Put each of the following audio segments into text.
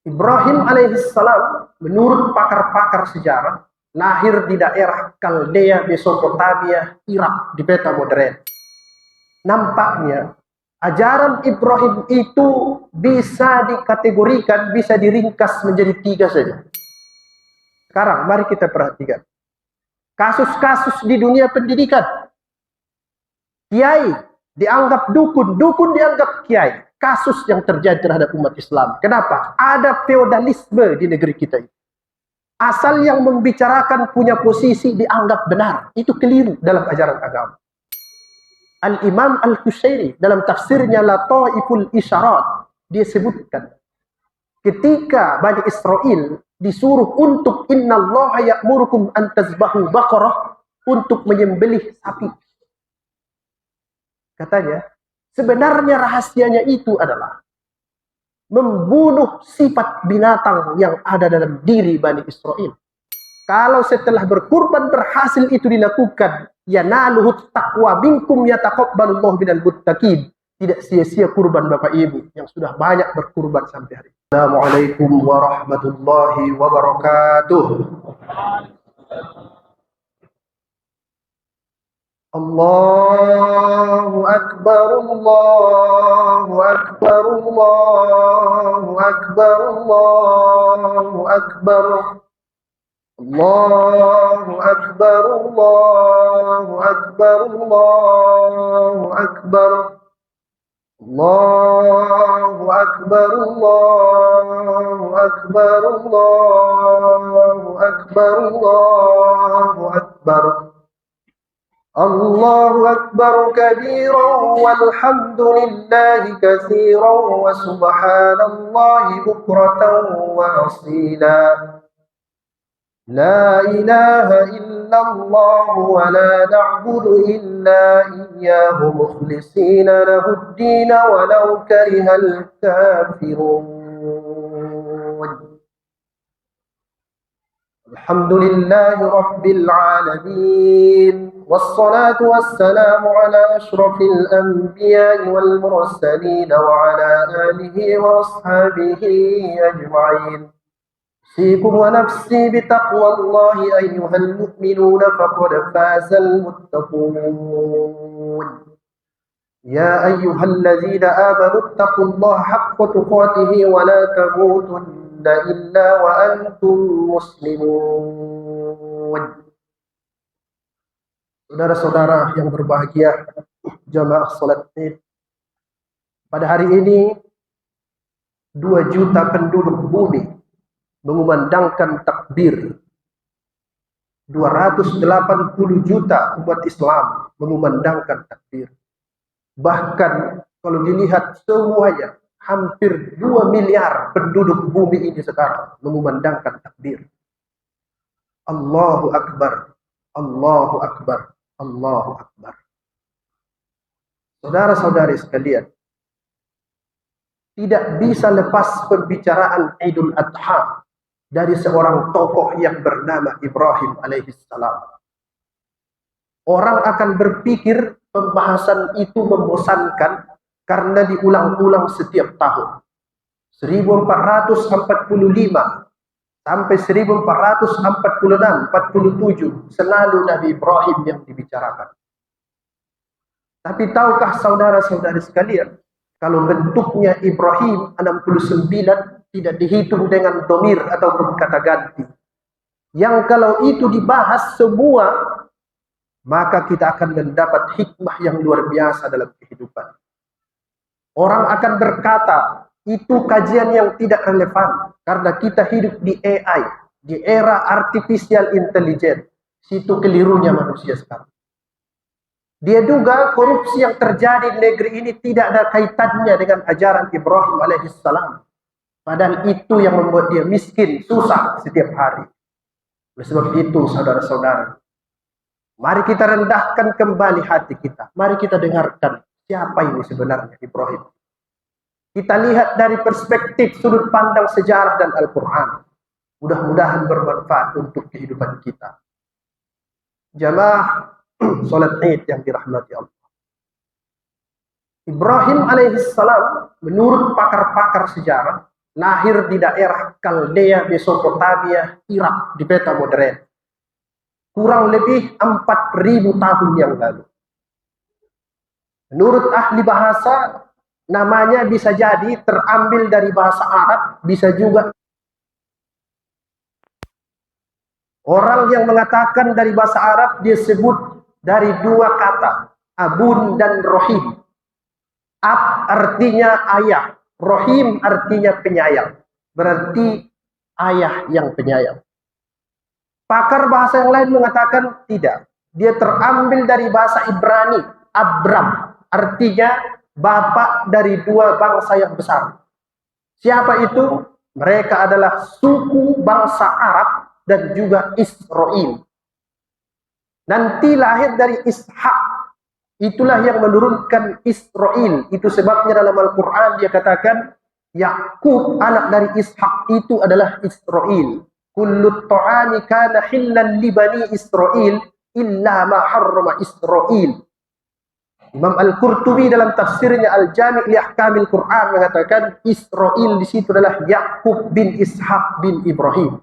Ibrahim alaihissalam menurut pakar-pakar sejarah lahir di daerah Kaldea, Mesopotamia, Irak di peta modern. Nampaknya ajaran Ibrahim itu bisa dikategorikan, bisa diringkas menjadi 3 saja. Sekarang mari kita perhatikan kasus-kasus di dunia pendidikan. Kiai dianggap dukun, dukun dianggap kiai. Kasus yang terjadi terhadap umat Islam. Kenapa? Ada feodalisme di negeri kita ini. Asal yang membicarakan punya posisi dianggap benar. Itu keliru dalam ajaran agama. Al-Imam Al-Qushairi dalam tafsirnya Lataiful Isyarat, dia sebutkan ketika Bani Israel disuruh untuk innallaha ya'murukum an tazbahu baqarah, untuk menyembelih sapi. Katanya, sebenarnya rahasianya itu adalah membunuh sifat binatang yang ada dalam diri Bani Israel. Kalau setelah berkurban berhasil itu dilakukan, yanaluhut taqwa minkum yataqabbalullahu minal muttaqin. Tidak sia-sia kurban Bapak Ibu yang sudah banyak berkurban sampai hari ini. Assalamualaikum warahmatullahi wabarakatuh. Allahu Akbar, Allahu Akbar, Allahu Akbar, Allahu Akbar. Allahu Akbar, Allahu Akbar, Allahu Akbar. Allahu Akbar, Allahu Akbar, Allahu Akbar, Allahu Akbar. Allahu Akbar kabiran walhamdulillahi katsiran wa subhanallahi bukratan wa asila. La ilaha illallah wa la na'budu illa iyyahu mukhlishina lahud-din walau karihal kafirun. Alhamdulillahi rabbil alamin. والصلاة والسلام على أشرف الأنبياء والمرسلين وعلى آله وأصحابه أجمعين. أوصيكم ونفسي بتقوى الله أيها المؤمنون فقد فاز المتقون. يا أيها الذين آمنوا اتقوا الله حق تقاته ولا تموتن إلا وأنتم مسلمون. Saudara-saudara yang berbahagia, jamaah salat Id, pada hari ini 2 juta penduduk bumi mengumandangkan takbir. 280 juta umat Islam mengumandangkan takbir. Bahkan kalau dilihat semuanya, hampir 2 miliar penduduk bumi ini sekarang mengumandangkan takbir. Allahu Akbar, Allahu Akbar, Allahu Akbar. Saudara-saudari sekalian, tidak bisa lepas pembicaraan Idul Adha dari seorang tokoh yang bernama Ibrahim alaihissalam. Orang akan berpikir pembahasan itu membosankan karena diulang-ulang setiap tahun. 1445 sampai 1446, 47 selalu Nabi Ibrahim yang dibicarakan. Tapi tahukah saudara-saudari sekalian, kalau bentuknya Ibrahim 69 tidak dihitung dengan domir atau kata ganti. Yang kalau itu dibahas semua, maka kita akan mendapat hikmah yang luar biasa dalam kehidupan. Orang akan berkata, itu kajian yang tidak relevan karena kita hidup di AI, di era artificial intelligence. Situ kelirunya manusia sekarang. Dia duga korupsi yang terjadi di negeri ini tidak ada kaitannya dengan ajaran Ibrahim alaihissalam. Padahal itu yang membuat dia miskin, susah setiap hari. Oleh sebab itu, saudara-saudara, mari kita rendahkan kembali hati kita. Mari kita dengarkan siapa ini sebenarnya Ibrahim. Kita lihat dari perspektif sudut pandang sejarah dan Al-Quran. Mudah-mudahan bermanfaat untuk kehidupan kita. Jamaah salat Id yang dirahmati Allah. Ibrahim alaihissalam menurut pakar-pakar sejarah lahir di daerah Kaldea, Mesopotamia, Irak di peta modern. Kurang lebih 4.000 tahun yang lalu. Menurut ahli bahasa, namanya bisa jadi terambil dari bahasa Arab, bisa juga orang yang mengatakan dari bahasa Arab dia sebut dari dua kata, abun dan rohim. Ab artinya ayah, rohim artinya penyayang. Berarti ayah yang penyayang. Pakar bahasa yang lain mengatakan tidak. Dia terambil dari bahasa Ibrani, Abram. Artinya bapak dari dua bangsa yang besar. Siapa itu? Mereka adalah suku bangsa Arab dan juga Israel. Nanti lahir dari Ishak. Itulah yang menurunkan Israel. Itu sebabnya dalam Al-Quran dia katakan, Yakub anak dari Ishak itu adalah Israel. Kullu ta'ami kana hillan li bani Israel illa ma harrama Israel. Imam Al-Qurtubi dalam tafsirnya Al-Jami' li Ahkamil Quran mengatakan Israel di situ adalah Yakub bin Ishak bin Ibrahim.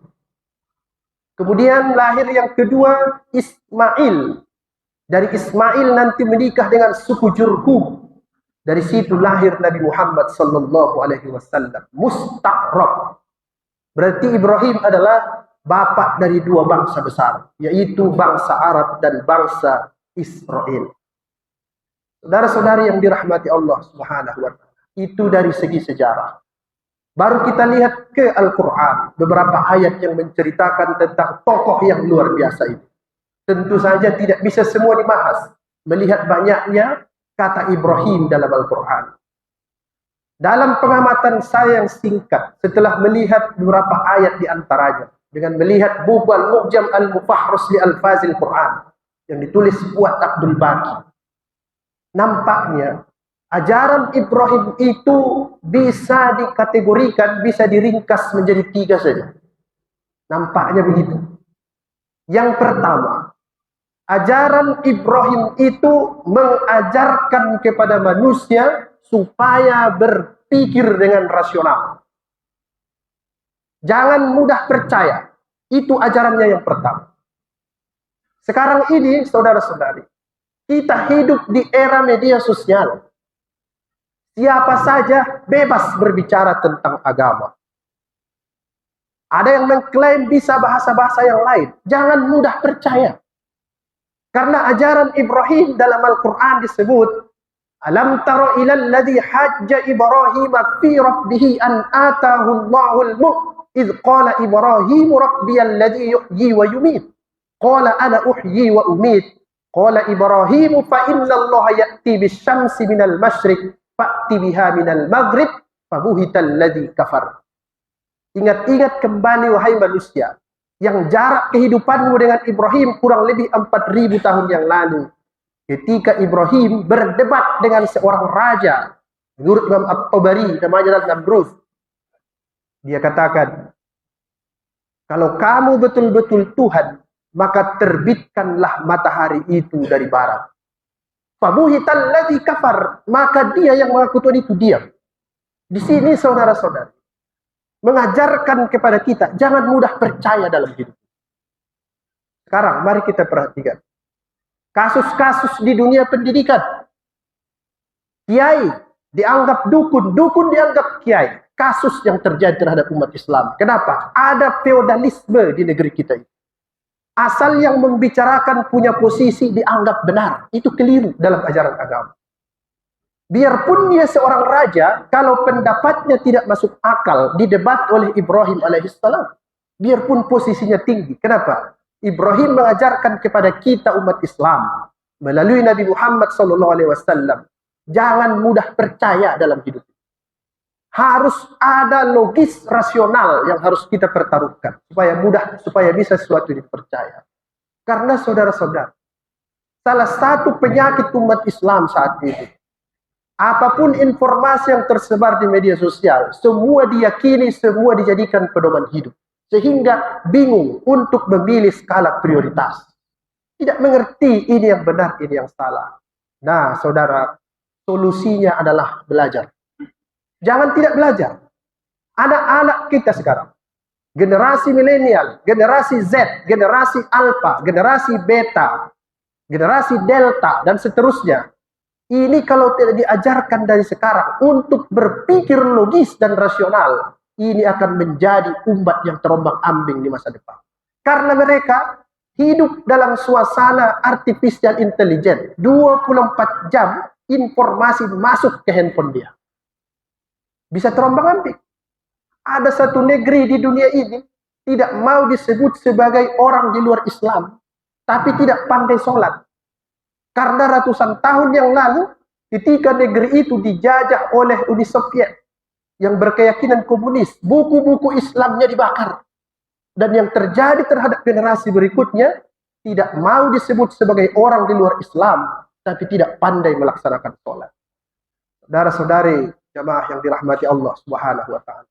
Kemudian lahir yang kedua Ismail. Dari Ismail nanti menikah dengan suku Jurhum. Dari situ lahir Nabi Muhammad sallallahu alaihi wasallam. Mustaqrab. Berarti Ibrahim adalah bapak dari dua bangsa besar, yaitu bangsa Arab dan bangsa Israel. Saudara-saudari yang dirahmati Allah Subhanahu wa taala, itu dari segi sejarah. Baru kita lihat ke Al-Quran, beberapa ayat yang menceritakan tentang tokoh yang luar biasa itu. Tentu saja tidak bisa semua dibahas, melihat banyaknya kata Ibrahim dalam Al-Quran. Dalam pengamatan saya yang singkat, setelah melihat beberapa ayat di antaranya, dengan melihat buku Al-Mu'jam Al-Mufahras li Al-Fazil Quran, yang ditulis Fuad Abdul Baqi, nampaknya ajaran Ibrahim itu bisa dikategorikan, bisa diringkas menjadi 3 saja. Nampaknya begitu. Yang pertama, ajaran Ibrahim itu mengajarkan kepada manusia supaya berpikir dengan rasional. Jangan mudah percaya. Itu ajarannya yang pertama. Sekarang ini, saudara-saudari, kita hidup di era media sosial. Siapa saja bebas berbicara tentang agama. Ada yang mengklaim bisa bahasa-bahasa yang lain. Jangan mudah percaya. Karena ajaran Ibrahim dalam Al-Quran disebut, Alam tara ilal ladhi hajja Ibrahim fi rabbih an atahu Allahul mulk idh qala Ibrahim rabbiyal ladhi yuhyi wa yumit. Qala ana uhyi wa umit. Qala Ibrahim fa inna Allah ya'ti bisyamsi minal masyriq fa'ti biha minal maghrib fabuhital ladhi kafar. Ingat-ingat kembali wahai manusia, yang jarak kehidupanmu dengan Ibrahim kurang lebih 4.000 tahun yang lalu. Ketika Ibrahim berdebat dengan seorang raja, menurut Imam At-Tabari, namanya Namrud, dia katakan, kalau kamu betul-betul Tuhan, maka terbitkanlah matahari itu dari barat. Fabuhital ladzi kafar, maka dia yang mengaku Tuhan itu diam. Di sini saudara-saudari, mengajarkan kepada kita, jangan mudah percaya dalam hidup. Sekarang mari kita perhatikan kasus-kasus di dunia pendidikan. Kiai dianggap dukun, dukun dianggap kiai. Kasus yang terjadi terhadap umat Islam. Kenapa? Ada feodalisme di negeri kita ini. Asal yang membicarakan punya posisi dianggap benar. Itu keliru dalam ajaran agama. Biarpun dia seorang raja, kalau pendapatnya tidak masuk akal, didebat oleh Ibrahim alaihissalam. Biarpun posisinya tinggi. Kenapa? Ibrahim mengajarkan kepada kita umat Islam melalui Nabi Muhammad SAW, jangan mudah percaya dalam hidup. Harus ada logis rasional yang harus kita pertaruhkan supaya bisa sesuatu dipercaya. Karena saudara-saudara, salah satu penyakit umat Islam saat ini, apapun informasi yang tersebar di media sosial, semua diyakini, semua dijadikan pedoman hidup. Sehingga bingung untuk memilih skala prioritas. Tidak mengerti ini yang benar, ini yang salah. Nah, saudara, solusinya adalah belajar. Jangan tidak belajar. Anak-anak kita sekarang, generasi milenial, generasi Z, generasi Alpha, generasi Beta, generasi Delta, dan seterusnya. Ini kalau tidak diajarkan dari sekarang untuk berpikir logis dan rasional, ini akan menjadi umat yang terombang-ambing di masa depan. Karena mereka hidup dalam suasana artificial intelligence. 24 jam informasi masuk ke handphone dia. Bisa terombang-ambing. Ada satu negeri di dunia ini tidak mau disebut sebagai orang di luar Islam, tapi tidak pandai sholat. Karena ratusan tahun yang lalu, ketika negeri itu dijajah oleh Uni Soviet yang berkeyakinan komunis, buku-buku Islamnya dibakar. Dan yang terjadi terhadap generasi berikutnya, tidak mau disebut sebagai orang di luar Islam, tapi tidak pandai melaksanakan sholat. Saudara-saudari jamaah yang dirahmati Allah Subhanahu wa Ta'ala,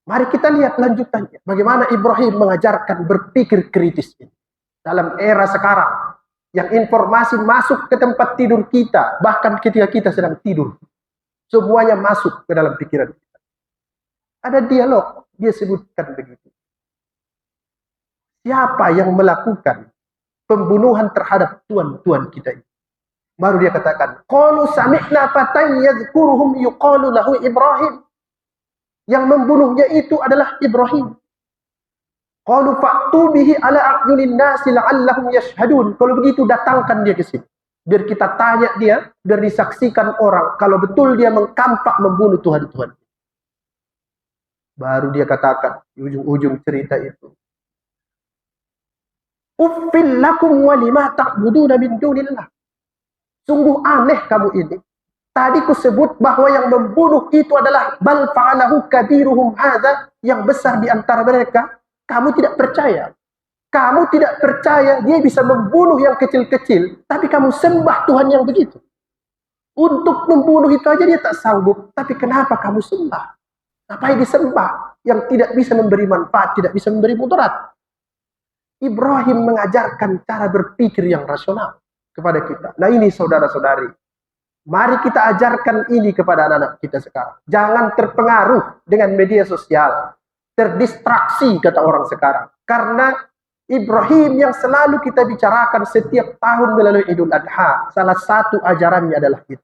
mari kita lihat lanjutannya. Bagaimana Ibrahim mengajarkan berpikir kritis ini. Dalam era sekarang, yang informasi masuk ke tempat tidur kita, bahkan ketika kita sedang tidur, semuanya masuk ke dalam pikiran kita. Ada dialog, dia sebutkan begitu. Siapa yang melakukan pembunuhan terhadap tuan-tuan kita ini? Baru dia katakan, qalu sami'na fatan yadhkuruhum yuqalu lahu Ibrahim. Yang membunuhnya itu adalah Ibrahim. Qalu fa'tu bihi ala a'yunin nasi la'allahum yashhadun. Kalau begitu datangkan dia ke sini. Biar kita tanya dia, biar disaksikan orang kalau betul dia mengkampak membunuh Tuhan-Tuhan. Baru dia katakan di ujung-ujung cerita itu, uffil lakum wa lima ta'buduna min dunillah. Sungguh aneh kamu ini. Tadi ku sebut bahwa yang membunuh itu adalah bal fa'alahu kabiruhum hadza, yang besar di antara mereka. Kamu tidak percaya. Kamu tidak percaya dia bisa membunuh yang kecil-kecil, tapi kamu sembah Tuhan yang begitu. Untuk membunuh itu aja dia tak sanggup, tapi kenapa kamu sembah? Apa yang disembah? Yang tidak bisa memberi manfaat, tidak bisa memberi mudarat. Ibrahim mengajarkan cara berpikir yang rasional kepada kita. Nah ini saudara-saudari, mari kita ajarkan ini kepada anak-anak kita sekarang. Jangan terpengaruh dengan media sosial, terdistraksi kata orang sekarang. Karena Ibrahim yang selalu kita bicarakan setiap tahun melalui Idul Adha, salah satu ajarannya adalah itu.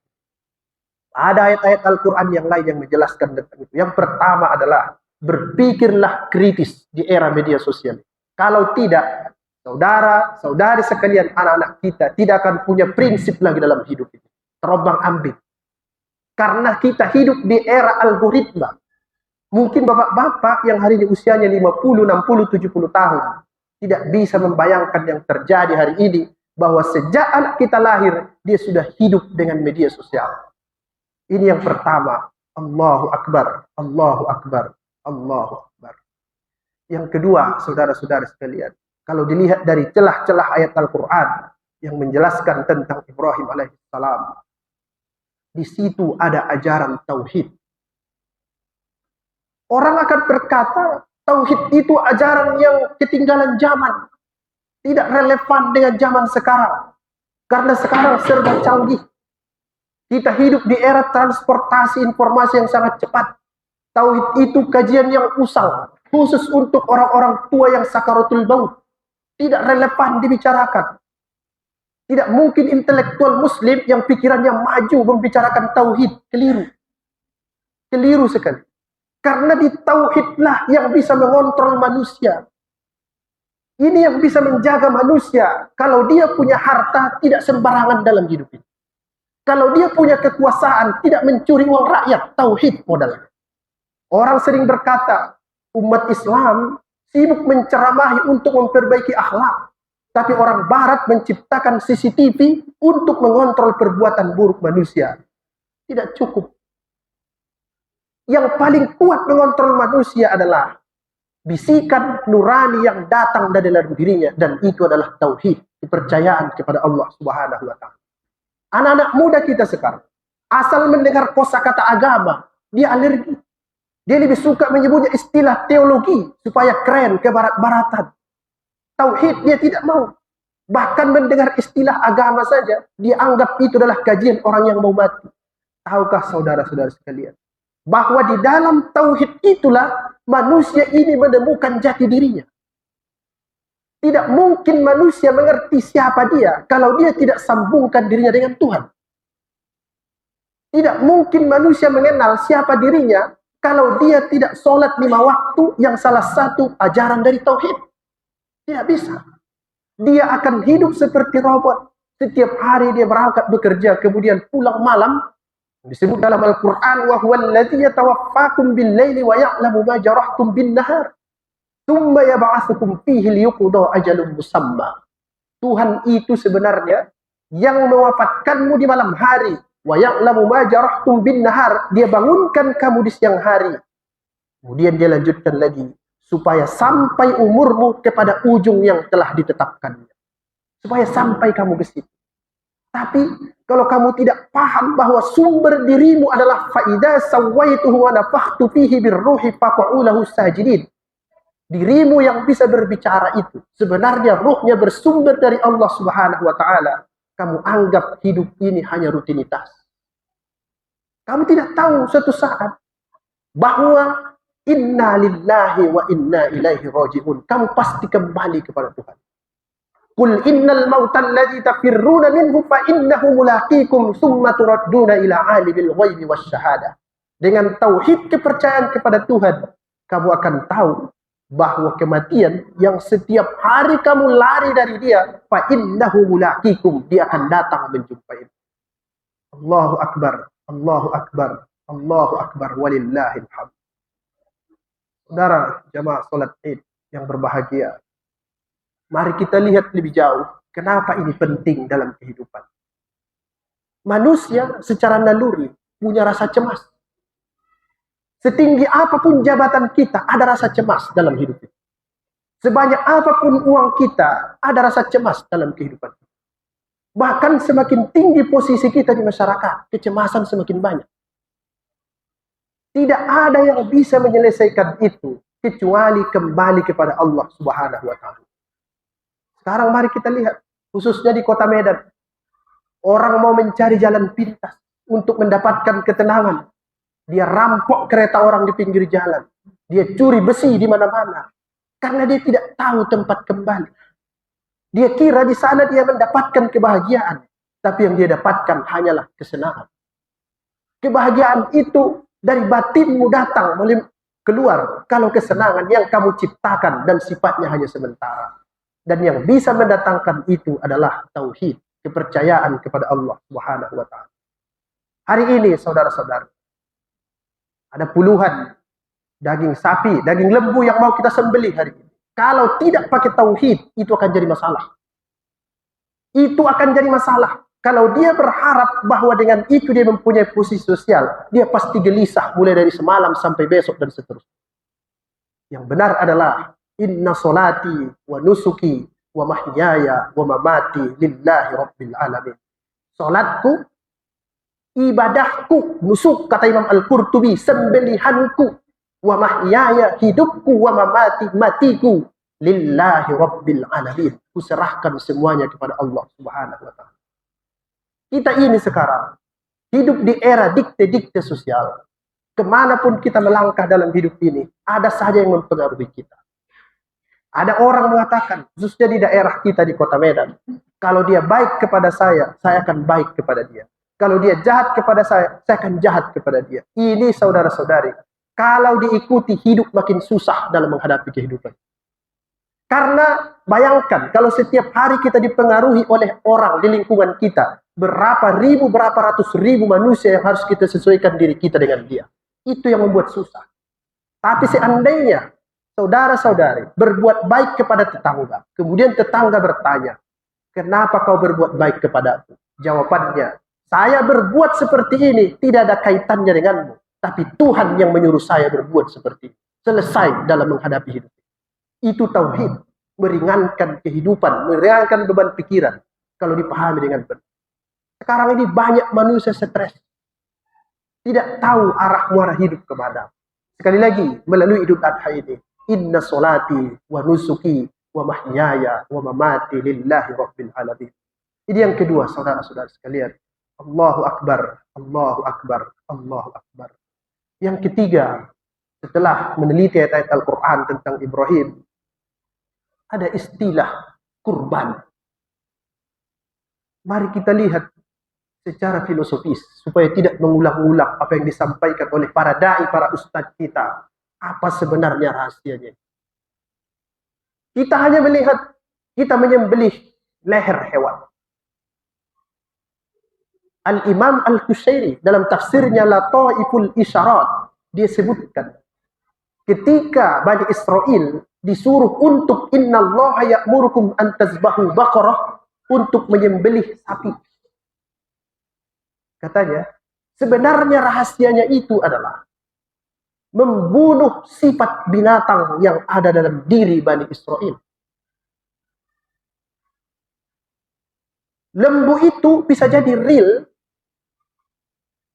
Ada ayat-ayat Al-Quran yang lain yang menjelaskan tentang itu. Yang pertama adalah berpikirlah kritis di era media sosial. Kalau tidak, saudara-saudari sekalian, anak-anak kita tidak akan punya prinsip lagi dalam hidup ini. Terombang-ambing. Karena kita hidup di era algoritma. Mungkin bapak-bapak yang hari ini usianya 50, 60, 70 tahun tidak bisa membayangkan yang terjadi hari ini, bahwa sejak anak kita lahir dia sudah hidup dengan media sosial. Ini yang pertama. Allahu Akbar, Allahu Akbar, Allahu Akbar. Yang kedua, saudara-saudara sekalian, kalau dilihat dari celah-celah ayat Al-Quran yang menjelaskan tentang Ibrahim alaihissalam, di situ ada ajaran tauhid. Orang akan berkata, tauhid itu ajaran yang ketinggalan zaman. Tidak relevan dengan zaman sekarang. Karena sekarang serba canggih. Kita hidup di era transportasi informasi yang sangat cepat. Tauhid itu kajian yang usang. Khusus untuk orang-orang tua yang sakaratul maut. Tidak relevan dibicarakan. Tidak mungkin intelektual muslim yang pikirannya maju membicarakan tauhid. Keliru. Keliru sekali. Karena di tauhidlah yang bisa mengontrol manusia. Ini yang bisa menjaga manusia. Kalau dia punya harta, tidak sembarangan dalam hidup ini. Kalau dia punya kekuasaan, tidak mencuri uang rakyat. Tauhid modalnya. Orang sering berkata, umat Islam sibuk menceramahi untuk memperbaiki akhlak. Tapi orang barat menciptakan CCTV untuk mengontrol perbuatan buruk manusia. Tidak cukup. Yang paling kuat mengontrol manusia adalah bisikan nurani yang datang dari dalam dirinya, dan itu adalah tauhid, kepercayaan kepada Allah Subhanahu wa Ta'ala. Anak-anak muda kita sekarang asal mendengar kosakata agama, dia alergi. Dia lebih suka menyebutnya istilah teologi supaya keren ke barat-baratan. Tauhid dia tidak mau. Bahkan mendengar istilah agama saja dia anggap itu adalah kajian orang yang mau mati. Tahukah saudara-saudara sekalian, bahwa di dalam tauhid itulah manusia ini menemukan jati dirinya. Tidak mungkin manusia mengerti siapa dia kalau dia tidak sambungkan dirinya dengan Tuhan. Tidak mungkin manusia mengenal siapa dirinya kalau dia tidak sholat 5 waktu yang salah satu ajaran dari tauhid. Tidak bisa. Dia akan hidup seperti robot. Setiap hari dia berangkat bekerja, kemudian pulang malam. Disebut dalam Al-Quran, wa huwa alladzi yatawaffakum bil-laili wa ya'lamu ma jarahtum bin-nahar. Tsumma yab'atsukum fihi liyuqda ajalun musamma. Tuhan itu sebenarnya yang mewafatkanmu di malam hari. Wa ya'lamu ma jarahtum bin-nahar. Dia bangunkan kamu di siang hari. Kemudian dia lanjutkan lagi, supaya sampai umurmu kepada ujung yang telah ditetapkannya. Supaya sampai kamu ke situ. Tapi kalau kamu tidak paham bahwa sumber dirimu adalah faida sawaituhu wa nafakhtu fihi birruhi faq'u lahu sajidin. Dirimu yang bisa berbicara itu sebenarnya ruhnya bersumber dari Allah Subhanahu wa taala. Kamu anggap hidup ini hanya rutinitas. Kamu tidak tahu suatu saat bahwa inna lillahi wa inna ilaihi raji'un. Kamu pasti kembali kepada Tuhan. Qul innal mauta alladzi tafirruna minhu fa innahu mulaqikum tsumma turadduna ila alimil ghaibi wasyahadah. Dengan tauhid kepercayaan kepada Tuhan, kamu akan tahu bahwa kematian yang setiap hari kamu lari dari dia, fa innahu mulaqikum, dia akan datang menjumpai. Allahu akbar, Allahu akbar, Allahu akbar, walillahil hamd. Saudara jamaah salat Id yang berbahagia, mari kita lihat lebih jauh kenapa ini penting dalam kehidupan. Manusia secara naluri punya rasa cemas. Setinggi apapun jabatan kita, ada rasa cemas dalam hidup kita. Sebanyak apapun uang kita, ada rasa cemas dalam kehidupan kita. Bahkan semakin tinggi posisi kita di masyarakat, kecemasan semakin banyak. Tidak ada yang bisa menyelesaikan itu kecuali kembali kepada Allah Subhanahu wa taala. Sekarang mari kita lihat, khususnya di Kota Medan. Orang mau mencari jalan pintas untuk mendapatkan ketenangan. Dia rampok kereta orang di pinggir jalan. Dia curi besi di mana-mana. Karena dia tidak tahu tempat kembali. Dia kira di sana dia mendapatkan kebahagiaan. Tapi yang dia dapatkan hanyalah kesenangan. Kebahagiaan itu dari batinmu datang keluar kalau kesenangan yang kamu ciptakan dan sifatnya hanya sementara. Dan yang bisa mendatangkan itu adalah tauhid, kepercayaan kepada Allah Subhanahu wa taala. Hari ini saudara-saudara, ada puluhan daging sapi, daging lembu yang mau kita sembelih hari ini. Kalau tidak pakai tauhid, itu akan jadi masalah. Itu akan jadi masalah. Kalau dia berharap bahwa dengan itu dia mempunyai posisi sosial, dia pasti gelisah mulai dari semalam sampai besok dan seterusnya. Yang benar adalah inna solati wa nusuki wa mahyaya wa mamati lillahi rabbil alamin. Salatku, ibadahku, nusuk kata Imam Al-Qurtubi, sembelihanku, wa mahyaya, hidupku, wa mamati, matiku, lillahi rabbil alamin. Kuserahkan semuanya kepada Allah Subhanahu wa taala. Kita ini sekarang hidup di era dikte-dikte sosial. Kemanapun kita melangkah dalam hidup ini, ada saja yang mempengaruhi kita. Ada orang mengatakan, khususnya di daerah kita di Kota Medan, kalau dia baik kepada saya akan baik kepada dia. Kalau dia jahat kepada saya akan jahat kepada dia. Ini saudara-saudari, kalau diikuti hidup makin susah dalam menghadapi kehidupan. Karena bayangkan, kalau setiap hari kita dipengaruhi oleh orang di lingkungan kita, berapa ratus ribu manusia yang harus kita sesuaikan diri kita dengan dia. Itu yang membuat susah. Tapi seandainya saudara-saudari berbuat baik kepada tetangga, kemudian tetangga bertanya, kenapa kau berbuat baik kepadaku? Jawabannya, saya berbuat seperti ini tidak ada kaitannya denganmu, tapi Tuhan yang menyuruh saya berbuat seperti ini. Selesai dalam menghadapi hidup. Itu tauhid, meringankan kehidupan, meringankan beban pikiran kalau dipahami dengan benar. Sekarang ini banyak manusia stres, tidak tahu arah muara hidup kemana. Sekali lagi, melalui Idul Adha ini, inna solati wa nusuki wa mahyaya wa mamati lillahi rabbil alamin. Ini yang kedua, saudara-saudara sekalian. Allahu akbar, Allahu akbar, Allahu akbar. Yang ketiga, setelah meneliti ayat-ayat Al-Quran tentang Ibrahim, ada istilah kurban. Mari kita lihat secara filosofis, supaya tidak mengulang-ulang apa yang disampaikan oleh para da'i, para ustadz kita. Apa sebenarnya rahasianya? Kita hanya melihat, kita menyembelih leher hewan. Al-Imam Al-Qushairi dalam tafsirnya Lataiful Isyarat, dia sebutkan, ketika Bani Israel disuruh untuk innallaha ya'murukum an tazbahu baqarah, untuk menyembelih sapi. Katanya, sebenarnya rahasianya itu adalah membunuh sifat binatang yang ada dalam diri Bani Israel. Lembu itu bisa jadi real,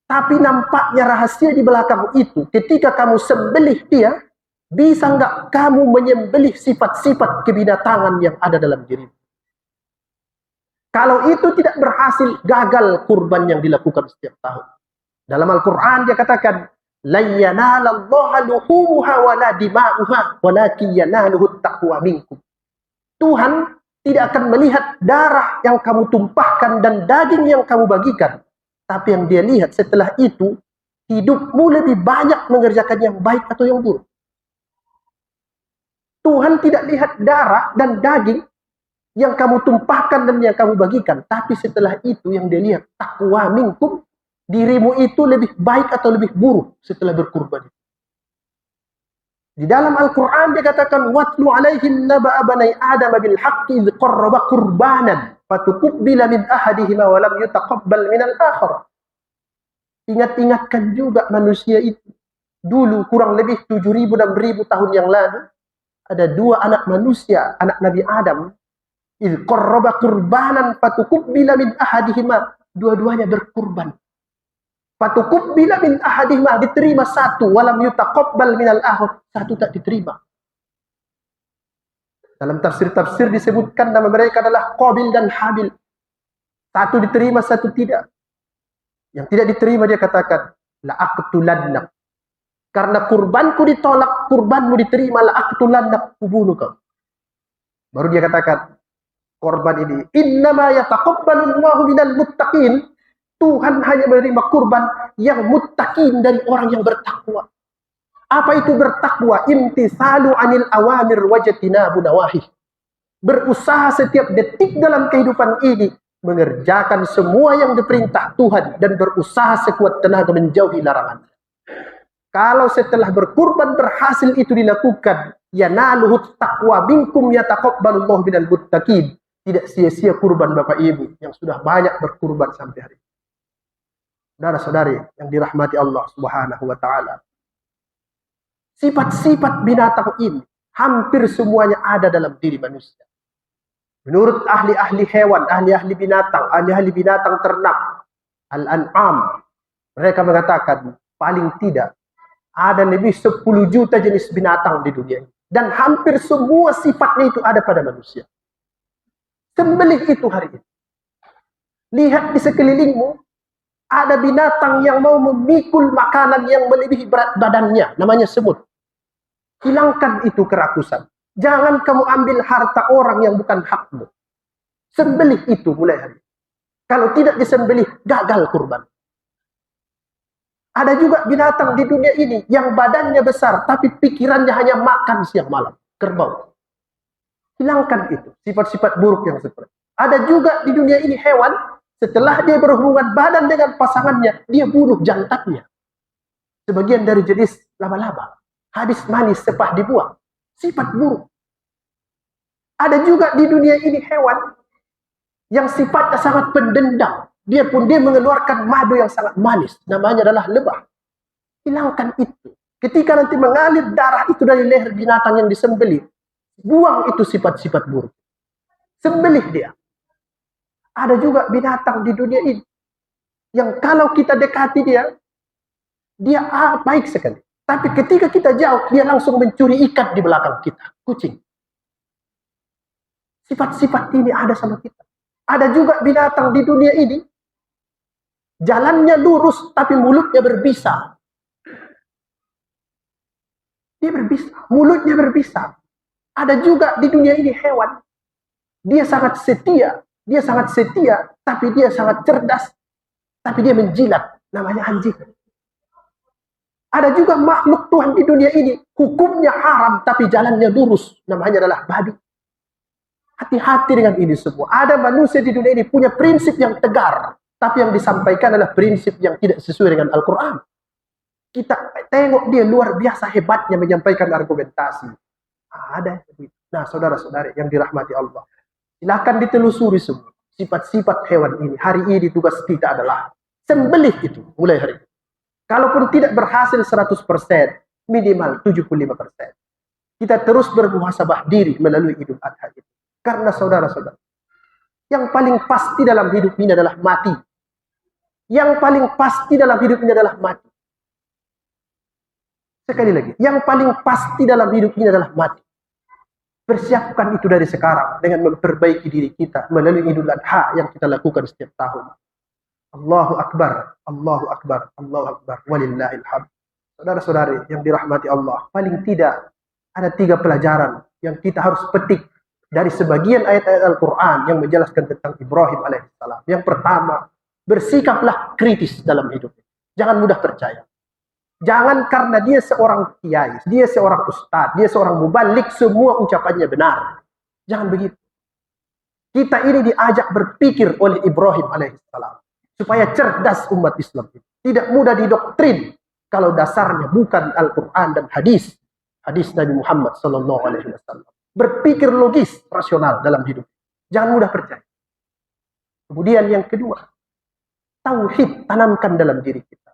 tapi nampaknya rahasia di belakang itu. Ketika kamu sembelih dia, bisa nggak kamu menyembelih sifat-sifat kebinatangan yang ada dalam diri? Kalau itu tidak berhasil, gagal kurban yang dilakukan setiap tahun. Dalam Al-Quran dia katakan, la yanalallaha luhumuha wala dima'uha walakin yanaluhu taqwa minkum. Tuhan tidak akan melihat darah yang kamu tumpahkan dan daging yang kamu bagikan, tapi yang dia lihat setelah itu, hidupmu lebih banyak mengerjakan yang baik atau yang buruk. Tuhan tidak lihat darah dan daging yang kamu tumpahkan dan yang kamu bagikan, tapi setelah itu yang dia lihat taqwa minkum, dirimu itu lebih baik atau lebih buruk setelah berkurban. Di dalam Al-Quran dia katakan, watlu alaihim naba'a bani Adam bil haqqi idh qarraba qurbanan fatuqbila min ahadihima wa lam yutaqabbal min al-akhar. Ingat-ingatkan juga manusia itu. Dulu kurang lebih 7.000-6.000 tahun yang lalu, ada dua anak manusia, anak Nabi Adam, idh qarraba qurbanan fatuqbila min ahadihima, dua-duanya berkurban. Fatuqbila min ahadihima, diterima satu, walam yutaqabbal minal akhar, satu tak diterima. Dalam tafsir-tafsir disebutkan nama mereka adalah Qabil dan Habil. Satu diterima, satu tidak. Yang tidak diterima dia katakan, la aqtulannak. Karena kurbanku ditolak, kurbanmu diterima, la aqtulannak, kubunuh kau. Baru dia katakan, korban ini, innama yataqabbalullahu minal muttaqin. Tuhan hanya menerima kurban yang muttaqin, dari orang yang bertakwa. Apa itu bertakwa? Imtisalu anil awamir wajtinabu nawahi. Berusaha setiap detik dalam kehidupan ini mengerjakan semua yang diperintah Tuhan dan berusaha sekuat tenaga menjauhi larangan. Kalau setelah berkurban berhasil itu dilakukan, yanaluhu taqwa minkum yataqabbalullahu minal muttaqin. Tidak sia-sia kurban Bapak Ibu yang sudah banyak berkurban sampai hari ini. Saudara-saudari yang dirahmati Allah Subhanahu wa taala. Sifat-sifat binatang ini hampir semuanya ada dalam diri manusia. Menurut ahli-ahli hewan, ahli-ahli binatang ternak, Al-An'am, mereka mengatakan paling tidak ada lebih 10 juta jenis binatang di dunia ini. Dan hampir semua sifatnya itu ada pada manusia. Sembelih itu hari ini. Lihat di sekelilingmu, ada binatang yang mau memikul makanan yang melebihi berat badannya, namanya semut. Hilangkan itu kerakusan. Jangan kamu ambil harta orang yang bukan hakmu. Sembelih itu mulai hari ini. Kalau tidak disembelih, gagal kurban. Ada juga binatang di dunia ini yang badannya besar, tapi pikirannya hanya makan siang malam. Kerbau. Hilangkan itu, sifat-sifat buruk yang seperti itu. Ada juga di dunia ini hewan, setelah dia berhubungan badan dengan pasangannya, dia bunuh jantannya. Sebagian dari jenis laba-laba. Habis manis, sepah dibuang. Sifat buruk. Ada juga di dunia ini hewan yang sifatnya sangat pendendam. Dia mengeluarkan madu yang sangat manis. Namanya adalah lebah. Hilangkan itu. Ketika nanti mengalir darah itu dari leher binatang yang disembelih, buang itu sifat-sifat buruk. Sembelih dia. Ada juga binatang di dunia ini yang kalau kita dekati dia baik sekali. Tapi ketika kita jauh, dia langsung mencuri ikan di belakang kita. Kucing. Sifat-sifat ini ada sama kita. Ada juga binatang di dunia ini, jalannya lurus tapi mulutnya berbisa. Dia berbisa, mulutnya berbisa. Ada juga di dunia ini hewan. Dia sangat setia, tapi dia sangat cerdas, tapi dia menjilat, namanya anjing. Ada juga makhluk Tuhan di dunia ini, hukumnya haram, tapi jalannya lurus, namanya adalah babi. Hati-hati dengan ini semua. Ada manusia di dunia ini punya prinsip yang tegar, tapi yang disampaikan adalah prinsip yang tidak sesuai dengan Al-Quran. Kita tengok dia luar biasa hebatnya menyampaikan argumentasi. Ada. Nah, saudara-saudari yang dirahmati Allah, silakan ditelusuri semua sifat-sifat hewan ini. Hari ini tugas kita adalah sembelih itu mulai hari ini. Kalaupun tidak berhasil 100%, minimal 75%. Kita terus bermuhasabah diri melalui Idul Adha itu. Karena saudara-saudara, yang paling pasti dalam hidup ini adalah mati. Yang paling pasti dalam hidup ini adalah mati. Sekali lagi, yang paling pasti dalam hidup ini adalah mati. Persiapkan itu dari sekarang dengan memperbaiki diri kita melalui Idul Adha yang kita lakukan setiap tahun. Allahu Akbar, Allahu Akbar, Allahu Akbar, walillahil hamd. Saudara-saudari yang dirahmati Allah, paling tidak ada 3 pelajaran yang kita harus petik dari sebagian ayat-ayat Al-Quran yang menjelaskan tentang Ibrahim alaihissalam. Yang pertama, bersikaplah kritis dalam hidup. Jangan mudah percaya. Jangan karena dia seorang kiai, dia seorang ustadz, dia seorang mubalik, semua ucapannya benar. Jangan begitu. Kita ini diajak berpikir oleh Ibrahim alaihissalam supaya cerdas umat Islam. Tidak mudah didoktrin kalau dasarnya bukan Al-Quran dan hadis Nabi Muhammad SAW. Berpikir logis, rasional dalam hidup. Jangan mudah percaya. Kemudian yang kedua, tauhid tanamkan dalam diri kita.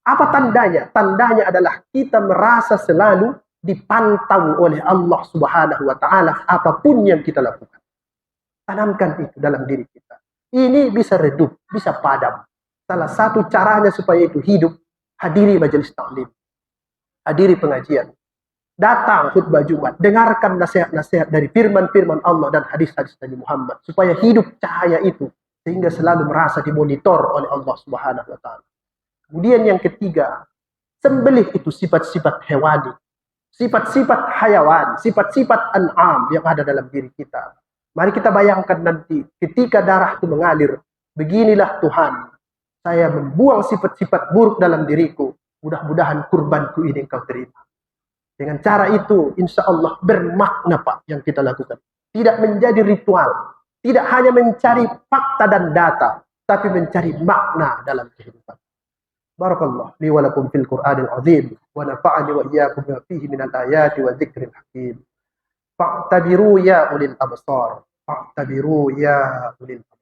Apa tandanya? Tandanya adalah kita merasa selalu dipantau oleh Allah Subhanahu wa taala apapun yang kita lakukan. Tanamkan itu dalam diri kita. Ini bisa redup, bisa padam. Salah satu caranya supaya itu hidup, hadiri majelis taklim, hadiri pengajian, datang khutbah Jumat, dengarkan nasihat-nasihat dari firman-firman Allah dan hadis-hadis Nabi Muhammad, supaya hidup cahaya itu, sehingga selalu merasa dimonitor oleh Allah Subhanahu wa taala. Kemudian yang ketiga, sembelih itu sifat-sifat hewani, sifat-sifat hayawan, sifat-sifat an'am yang ada dalam diri kita. Mari kita bayangkan nanti ketika darah itu mengalir, beginilah Tuhan, saya membuang sifat-sifat buruk dalam diriku, mudah-mudahan kurbanku ini engkau terima. Dengan cara itu, insya Allah bermakna Pak yang kita lakukan. Tidak menjadi ritual, tidak hanya mencari fakta dan data, tapi mencari makna dalam kehidupan. Barakallah li wa lakum fil Qur'anil azim wa nafa'ani wa iyyakum bima fihi minal ayati wa dzikril hakim. Fa'tabiru ya ulil absar. Fa'tabiru ya ulil absar.